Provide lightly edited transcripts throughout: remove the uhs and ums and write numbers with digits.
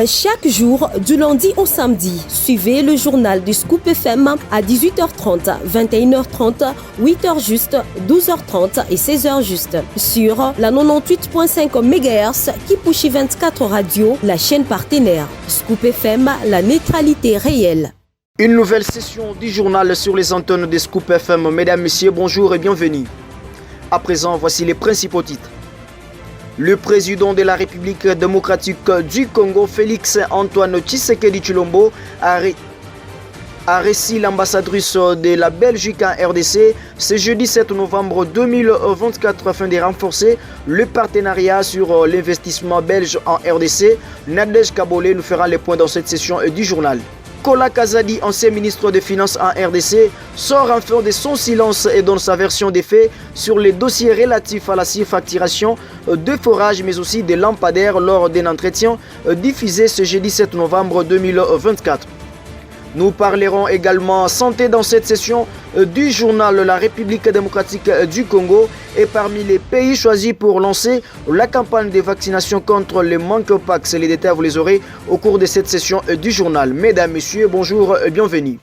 Chaque jour, du lundi au samedi, suivez le journal du Scoop FM à 18h30, 21h30, 8h juste, 12h30 et 16h juste sur la 98.5 MHz Kipushi 24 Radio, la chaîne partenaire. Scoop FM, la neutralité réelle. Une nouvelle session du journal sur les antennes de Scoop FM. Mesdames, Messieurs, bonjour et bienvenue. À présent, voici les principaux titres. Le président de la République démocratique du Congo, Félix Antoine Tshisekedi Tshilombo, a reçu l'ambassadrice de la Belgique en RDC ce jeudi 7 novembre 2024 afin de renforcer le partenariat sur l'investissement belge en RDC. Nadège Kabole nous fera les points dans cette session du journal. Kola Kazadi, ancien ministre des Finances en RDC, sort enfin de son silence et donne sa version des faits sur les dossiers relatifs à la surfacturation de forage mais aussi des lampadaires lors d'un entretien diffusé ce jeudi 7 novembre 2024. Nous parlerons également santé dans cette session du journal La République démocratique du Congo est parmi les pays choisis pour lancer la campagne de vaccination contre le monkeypox. Les détails, vous les aurez au cours de cette session du journal. Mesdames, Messieurs, bonjour et bienvenue.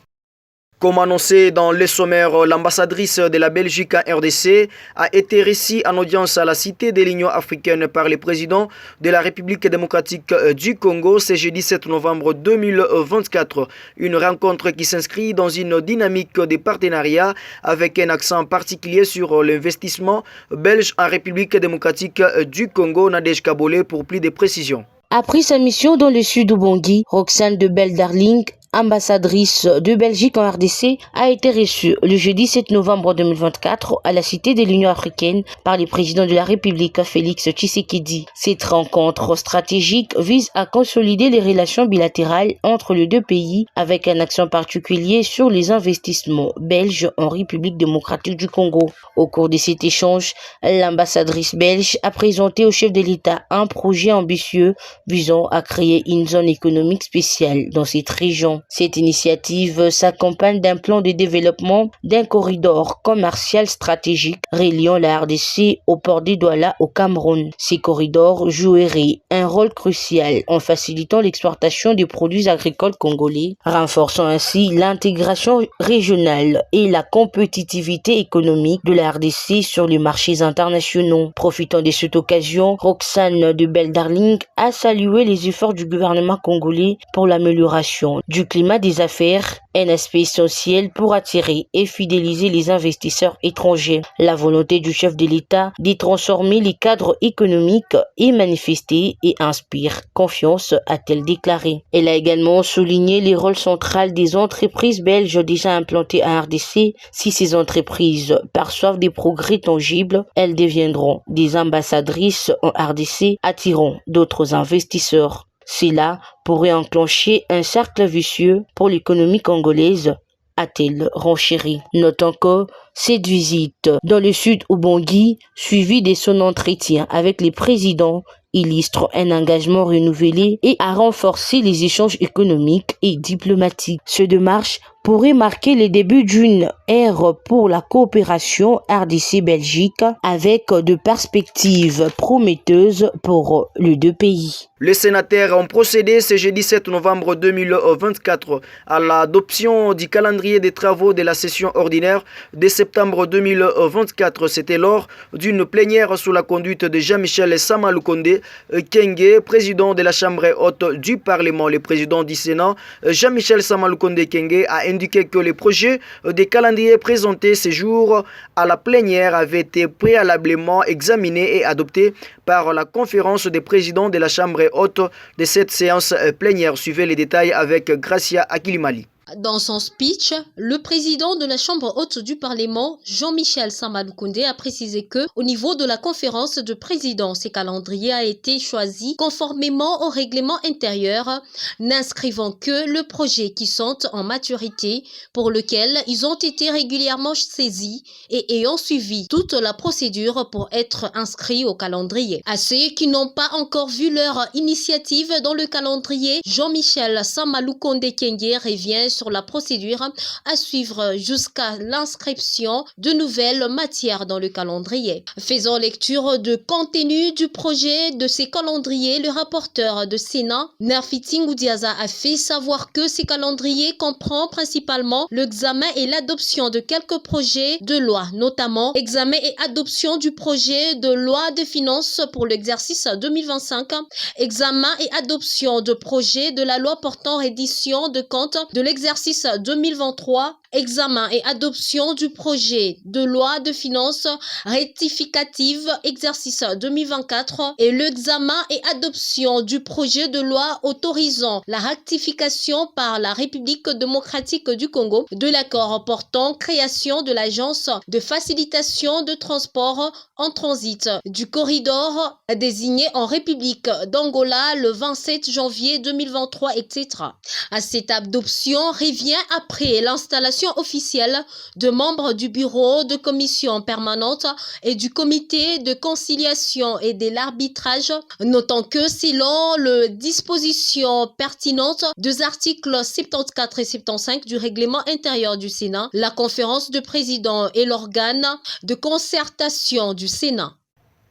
Comme annoncé dans le sommaire, l'ambassadrice de la Belgique en RDC a été reçue en audience à la Cité de l'Union africaine par le président de la République démocratique du Congo ce jeudi 7 novembre 2024. Une rencontre qui s'inscrit dans une dynamique de partenariat avec un accent particulier sur l'investissement belge en République démocratique du Congo. Nadège Kabole pour plus de précisions. Après sa mission dans le sud Ubangui, Roxane de Belle-Darling, ambassadrice de Belgique en RDC, a été reçue le jeudi 7 novembre 2024 à la Cité de l'Union africaine par le président de la République Félix Tshisekedi. Cette rencontre stratégique vise à consolider les relations bilatérales entre les deux pays avec un accent particulier sur les investissements belges en République démocratique du Congo. Au cours de cet échange, l'ambassadrice belge a présenté au chef de l'État un projet ambitieux visant à créer une zone économique spéciale dans cette région. Cette initiative s'accompagne d'un plan de développement d'un corridor commercial stratégique reliant la RDC au port de Douala au Cameroun. Ces corridors joueraient un rôle crucial en facilitant l'exportation des produits agricoles congolais, renforçant ainsi l'intégration régionale et la compétitivité économique de la RDC sur les marchés internationaux. Profitant de cette occasion, Roxane de Belle-Darling a salué les efforts du gouvernement congolais pour l'amélioration du climat des affaires, un aspect essentiel pour attirer et fidéliser les investisseurs étrangers. La volonté du chef de l'État de transformer les cadres économiques est manifestée et inspire confiance, a-t-elle déclaré. Elle a également souligné le rôle central des entreprises belges déjà implantées en RDC. Si ces entreprises perçoivent des progrès tangibles, elles deviendront des ambassadrices en RDC, attirant d'autres investisseurs. Cela pourrait enclencher un cercle vicieux pour l'économie congolaise, a-t-elle renchéri. Notons que cette visite dans le sud Ubangui, suivie de son entretien avec les présidents, illustre un engagement renouvelé et a renforcé les échanges économiques et diplomatiques. Cette démarche pourrait marquer le début d'une ère pour la coopération RDC-Belgique avec de perspectives prometteuses pour les deux pays. Les sénateurs ont procédé ce jeudi 7 novembre 2024 à l'adoption du calendrier des travaux de la session ordinaire de septembre 2024. C'était lors d'une plénière sous la conduite de Jean-Michel Sama-Lukonde Kenge, président de la Chambre haute du Parlement. Le président du Sénat, Jean-Michel Sama-Lukonde Kenge, a indiqué que les projets de calendrier présentés ce jour à la plénière avaient été préalablement examinés et adoptés par la conférence des présidents de la Chambre haute de cette séance plénière. Suivez les détails avec Gracia Akilimali. Dans son speech, le président de la Chambre haute du Parlement, Jean-Michel Sama-Lukonde, a précisé que, au niveau de la conférence de présidents, ce calendrier a été choisi conformément au règlement intérieur, n'inscrivant que le projet qui sont en maturité, pour lequel ils ont été régulièrement saisis et ayant suivi toute la procédure pour être inscrits au calendrier. À ceux qui n'ont pas encore vu leur initiative dans le calendrier, Jean-Michel Sama-Lukonde Kenge revient sur la procédure à suivre jusqu'à l'inscription de nouvelles matières dans le calendrier. Faisant lecture de contenu du projet de ces calendriers, le rapporteur de Sénat, Nerfiti Ngoudiaza, a fait savoir que ces calendriers comprend principalement l'examen et l'adoption de quelques projets de loi, notamment examen et adoption du projet de loi de finances pour l'exercice 2025, examen et adoption de projet de la loi portant reddition de comptes de l'exercice 2023, examen et adoption du projet de loi de finances rectificative exercice 2024 et l'examen et adoption du projet de loi autorisant la rectification par la République démocratique du Congo de l'accord portant création de l'agence de facilitation de transport en transit du corridor désigné en République d'Angola le 27 janvier 2023, etc. À cette adoption revient après l'installation officielle de membres du bureau de commission permanente et du comité de conciliation et de l'arbitrage, notant que selon les dispositions pertinentes des articles 74 et 75 du règlement intérieur du Sénat, la conférence de présidents est l'organe de concertation du Sénat.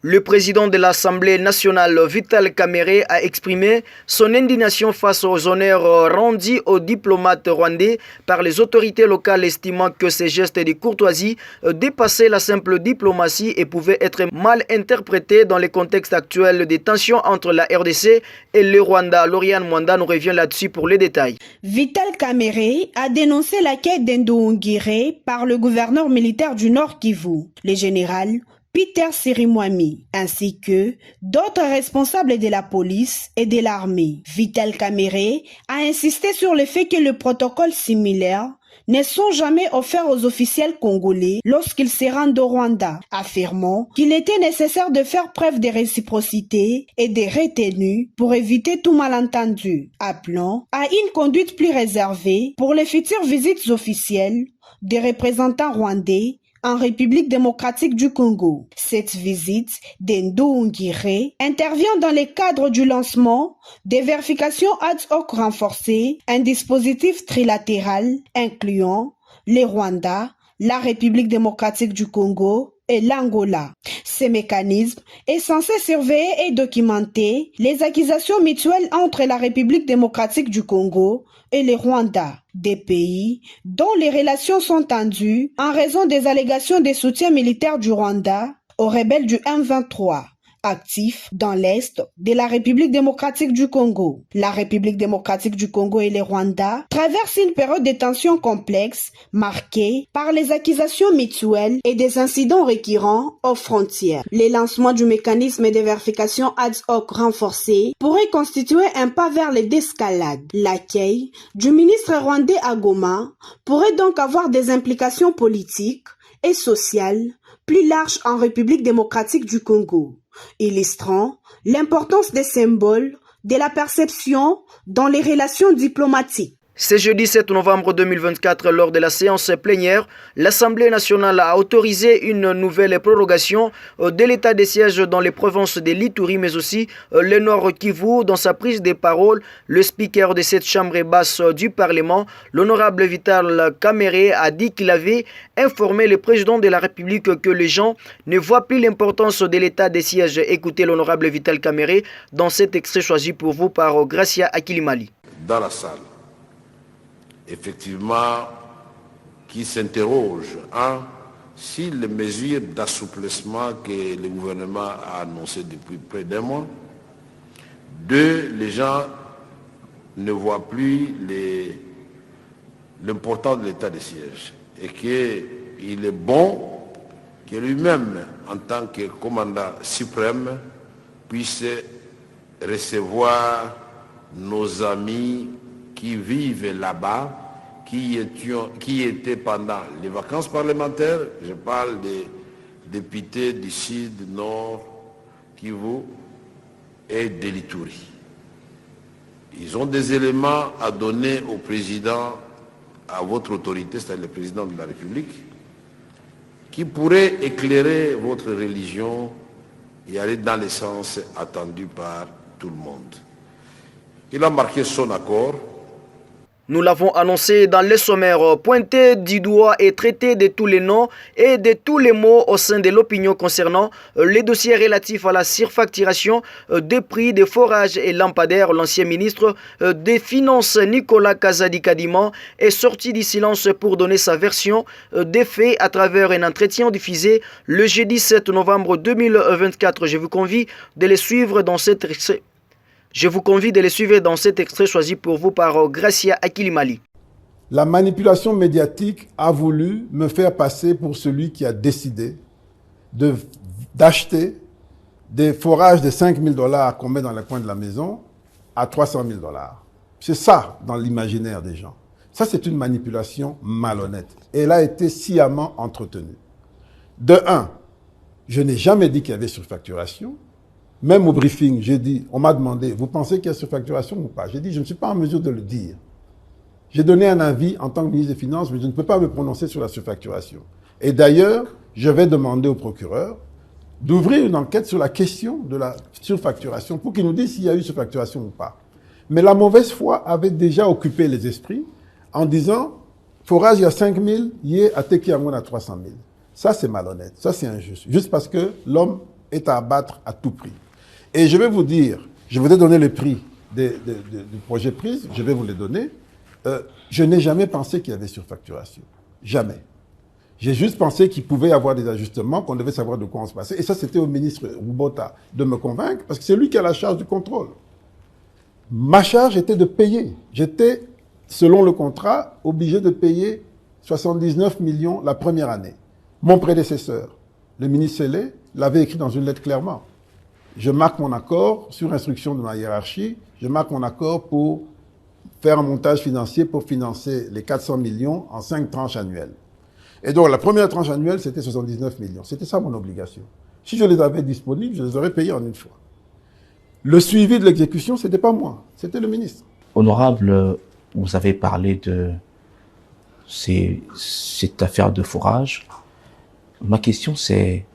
Le président de l'Assemblée nationale, Vital Kamerhe, a exprimé son indignation face aux honneurs rendus aux diplomates rwandais par les autorités locales, estimant que ces gestes de courtoisie dépassaient la simple diplomatie et pouvaient être mal interprétés dans le contexte actuel des tensions entre la RDC et le Rwanda. Lauriane Mwanda nous revient là-dessus pour les détails. Vital Kamerhe a dénoncé la quête d'Ndoungiré par le gouverneur militaire du Nord Kivu, le général Peter Sirimwami, ainsi que d'autres responsables de la police et de l'armée. Vital Kamerhe a insisté sur le fait que le protocole similaire ne sont jamais offerts aux officiels congolais lorsqu'ils se rendent au Rwanda, affirmant qu'il était nécessaire de faire preuve de réciprocité et de retenue pour éviter tout malentendu, appelant à une conduite plus réservée pour les futures visites officielles des représentants rwandais en République démocratique du Congo. Cette visite d'Ndoungiré intervient dans le cadre du lancement des vérifications ad hoc renforcées, un dispositif trilatéral incluant le Rwanda, la République démocratique du Congo et l'Angola. Ce mécanisme est censé surveiller et documenter les accusations mutuelles entre la République démocratique du Congo et le Rwanda, des pays dont les relations sont tendues en raison des allégations de soutien militaire du Rwanda aux rebelles du M23. Actifs dans l'Est de la République démocratique du Congo. La République démocratique du Congo et le Rwanda traversent une période de tensions complexes marquée par les accusations mutuelles et des incidents récurrents aux frontières. Le lancement du mécanisme de vérification ad hoc renforcé pourrait constituer un pas vers les désescalade. L'accueil du ministre rwandais à Goma pourrait donc avoir des implications politiques et sociales plus larges en République démocratique du Congo, illustrant l'importance des symboles de la perception dans les relations diplomatiques. Ce jeudi 7 novembre 2024, lors de la séance plénière, l'Assemblée nationale a autorisé une nouvelle prorogation de l'état de siège dans les provinces de l'Ituri, mais aussi le Nord Kivu. Dans sa prise de parole, le speaker de cette chambre basse du Parlement, l'honorable Vital Kamerhe, a dit qu'il avait informé le président de la République que les gens ne voient plus l'importance de l'état de siège. Écoutez l'honorable Vital Kamerhe dans cet extrait choisi pour vous par Gracia Akilimali. Dans la salle, effectivement, qui s'interroge si les mesures d'assouplissement que le gouvernement a annoncées depuis près d'un mois, les gens ne voient plus l'importance de l'état de siège et qu'il est bon que lui-même, en tant que commandant suprême, puisse recevoir nos amis qui vivent là-bas, qui étaient pendant les vacances parlementaires. Je parle des députés du Sud, Nord, Kivu et de l'Ituri. Ils ont des éléments à donner au président, à votre autorité, c'est-à-dire le président de la République, qui pourrait éclairer votre religion et aller dans le sens attendu par tout le monde. Il a marqué son accord Nous l'avons annoncé dans les sommaires, pointer du doigt et traiter de tous les noms et de tous les mots au sein de l'opinion concernant les dossiers relatifs à la surfacturation des prix des forages et lampadaires. L'ancien ministre des Finances Nicolas Kazadi-Kadiman est sorti du silence pour donner sa version des faits à travers un entretien diffusé le jeudi 7 novembre 2024. Je vous convie de les suivre dans cet extrait. Choisi pour vous par Gracia Akilimali. La manipulation médiatique a voulu me faire passer pour celui qui a décidé d'acheter des forages de 5 000 $ qu'on met dans les coins de la maison à 300 000 $. C'est ça dans l'imaginaire des gens. Ça, c'est une manipulation malhonnête. Et elle a été sciemment entretenue. De un, je n'ai jamais dit qu'il y avait surfacturation. Même au briefing, j'ai dit, on m'a demandé, vous pensez qu'il y a surfacturation ou pas? J'ai dit, je ne suis pas en mesure de le dire. J'ai donné un avis en tant que ministre des Finances, mais je ne peux pas me prononcer sur la surfacturation. Et d'ailleurs, je vais demander au procureur d'ouvrir une enquête sur la question de la surfacturation pour qu'il nous dise s'il y a eu surfacturation ou pas. Mais la mauvaise foi avait déjà occupé les esprits en disant, forage, il y a 5 000, il y a Tekiangon à 300 000. Ça, c'est malhonnête. Ça, c'est injuste. Juste parce que l'homme est à abattre à tout prix. Et je vais vous dire, je vous ai donné le prix du projet prise, je vais vous les donner. Je n'ai jamais pensé qu'il y avait surfacturation. Jamais. J'ai juste pensé qu'il pouvait y avoir des ajustements, qu'on devait savoir de quoi on se passait. Et ça, c'était au ministre Roubota de me convaincre, parce que c'est lui qui a la charge du contrôle. Ma charge était de payer. J'étais, selon le contrat, obligé de payer 79 millions la première année. Mon prédécesseur, le ministre Sélé, l'avait écrit dans une lettre clairement. Je marque mon accord sur instruction de ma hiérarchie. Je marque mon accord pour faire un montage financier pour financer les 400 millions en 5 tranches annuelles. Et donc, la première tranche annuelle, c'était 79 millions. C'était ça mon obligation. Si je les avais disponibles, je les aurais payés en une fois. Le suivi de l'exécution, ce n'était pas moi, c'était le ministre. Honorable, vous avez parlé de cette affaire de forage. Ma question, c'est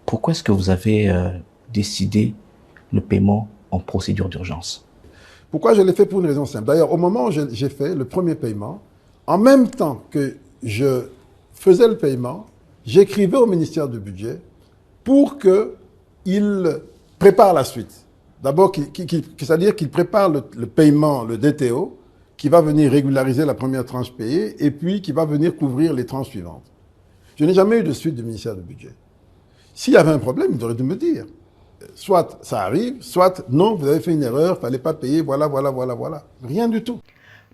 pourquoi est-ce que vous avez décidé le paiement en procédure d'urgence? Pourquoi je l'ai fait? Pour une raison simple. D'ailleurs, au moment où j'ai fait le premier paiement, en même temps que je faisais le paiement, j'écrivais au ministère du Budget pour qu'il prépare la suite. D'abord, c'est-à-dire qu'il prépare le paiement, le DTO, qui va venir régulariser la première tranche payée et puis qui va venir couvrir les tranches suivantes. Je n'ai jamais eu de suite du ministère du Budget. S'il y avait un problème, il aurait dû me dire. Soit ça arrive, soit non, vous avez fait une erreur, il ne fallait pas payer, voilà. Rien du tout.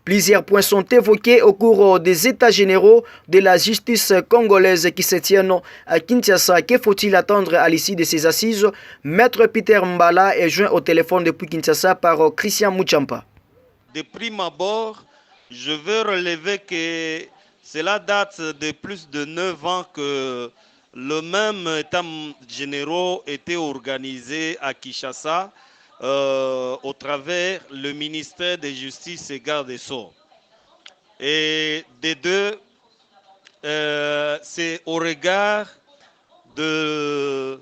Plusieurs points sont évoqués au cours des états généraux de la justice congolaise qui se tiennent à Kinshasa. Que faut-il attendre à l'issue de ces assises? Maître Peter Mbala est joint au téléphone depuis Kinshasa par Christian Mouchampa. De prime abord, je veux relever que cela date de plus de 9 ans que le même état généraux était organisé à Kinshasa au travers le ministère de Justice et Garde des Sceaux. Et des deux, c'est au regard des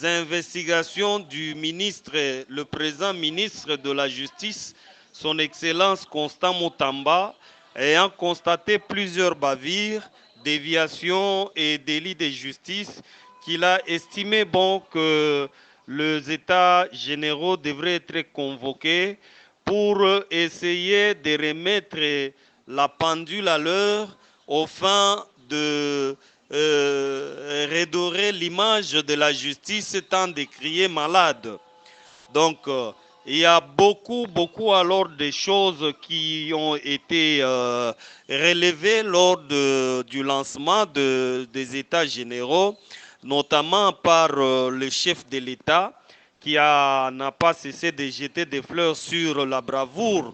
investigations du ministre, le présent ministre de la Justice, son Excellence Constant Mutamba, ayant constaté plusieurs bavures, déviations et délits de justice, qu'il a estimé bon que les États généraux devraient être convoqués pour essayer de remettre la pendule à l'heure au fin de redorer l'image de la justice tant décriée malade. Donc, il y a beaucoup alors des choses qui ont été relevées lors du lancement des États généraux, notamment par le chef de l'État qui n'a pas cessé de jeter des fleurs sur la bravoure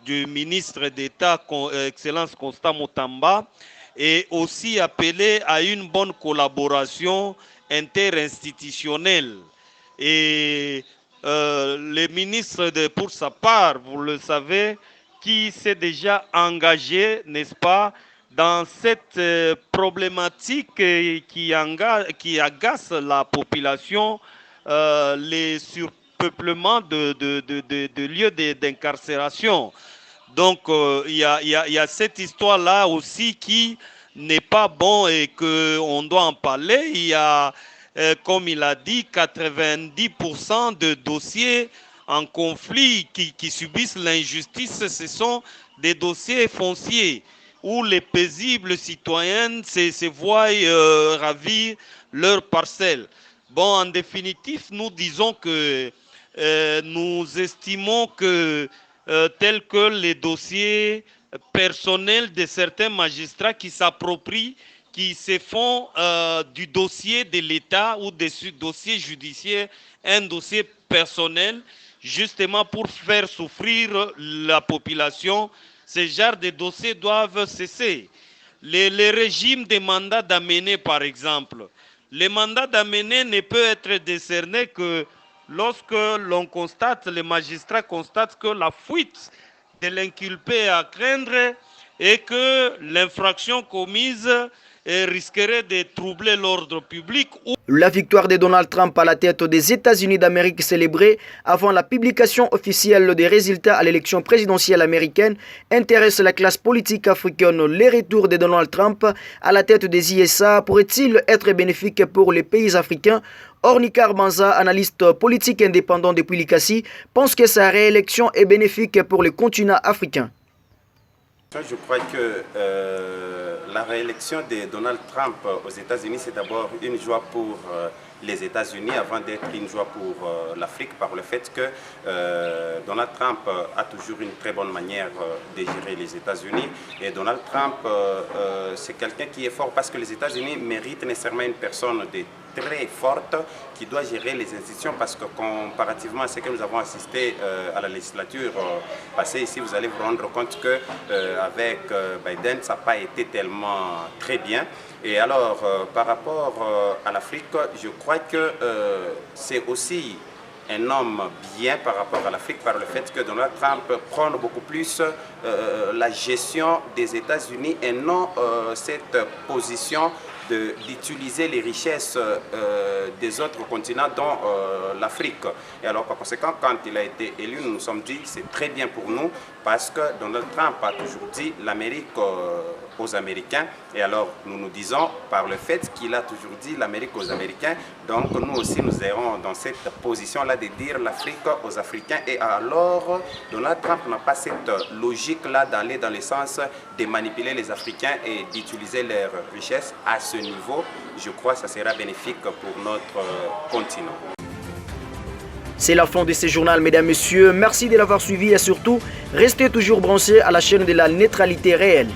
du ministre d'État, Excellence Constant Mutamba, et aussi appelé à une bonne collaboration interinstitutionnelle. Et le ministre, pour sa part, vous le savez, qui s'est déjà engagé, n'est-ce pas, dans cette problématique qui agace la population, les surpeuplements de lieux d'incarcération. Donc, il y a cette histoire-là aussi qui n'est pas bon et qu'on doit en parler. Il y a, comme il a dit, 90% de dossiers en conflit qui subissent l'injustice. Ce sont des dossiers fonciers où les paisibles citoyens se voient ravir leurs parcelles. Bon, en définitive, nous disons que nous estimons que tels que les dossiers personnels de certains magistrats qui s'approprient, qui se font du dossier de l'État ou des dossiers judiciaires un dossier personnel, justement pour faire souffrir la population. Ces genres de dossiers doivent cesser. Les régimes des mandats d'amener, par exemple, les mandats d'amener ne peuvent être décernés que lorsque l'on constate, les magistrats constatent que la fuite de l'inculpé est à craindre et que l'infraction commise risquerait de troubler l'ordre public. La victoire de Donald Trump à la tête des États-Unis d'Amérique célébrée avant la publication officielle des résultats à l'élection présidentielle américaine intéresse la classe politique africaine. Les retours de Donald Trump à la tête des ISA pourraient-ils être bénéfiques pour les pays africains? Ornikar Banza, analyste politique indépendant depuis l'ICACI, pense que sa réélection est bénéfique pour le continent africain. Je crois que la réélection de Donald Trump aux États-Unis, c'est d'abord une joie pour les États-Unis avant d'être une joie pour l'Afrique, par le fait que Donald Trump a toujours une très bonne manière de gérer les États-Unis. Et Donald Trump, c'est quelqu'un qui est fort parce que les États-Unis méritent nécessairement une personne très forte qui doit gérer les institutions, parce que comparativement à ce que nous avons assisté à la législature passée ici, vous allez vous rendre compte que avec Biden, ça n'a pas été tellement très bien. Et alors, par rapport à l'Afrique, je crois que c'est aussi un homme bien par rapport à l'Afrique, par le fait que Donald Trump prend beaucoup plus la gestion des États-Unis et non cette position d'utiliser les richesses des autres continents, dont l'Afrique. Et alors, par conséquent, quand il a été élu, nous nous sommes dit que c'est très bien pour nous, parce que Donald Trump a toujours dit l'Amérique aux Américains. Et alors, nous nous disons, par le fait qu'il a toujours dit l'Amérique aux Américains, donc nous aussi, nous irons dans cette position-là de dire l'Afrique aux Africains. Et alors, Donald Trump n'a pas cette logique-là d'aller dans le sens de manipuler les Africains et d'utiliser leurs richesses. À ce niveau, je crois que ça sera bénéfique pour notre continent. C'est la fin de ce journal, mesdames, messieurs. Merci de l'avoir suivi et surtout, restez toujours branchés à la chaîne de la neutralité réelle.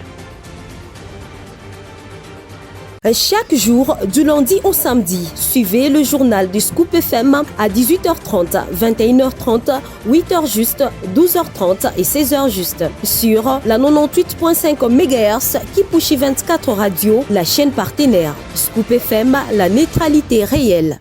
Chaque jour, du lundi au samedi, suivez le journal du Scoop FM à 18h30, 21h30, 8h juste, 12h30 et 16h juste sur la 98.5 MHz Kipushi 24 Radio, la chaîne partenaire. Scoop FM, la neutralité réelle.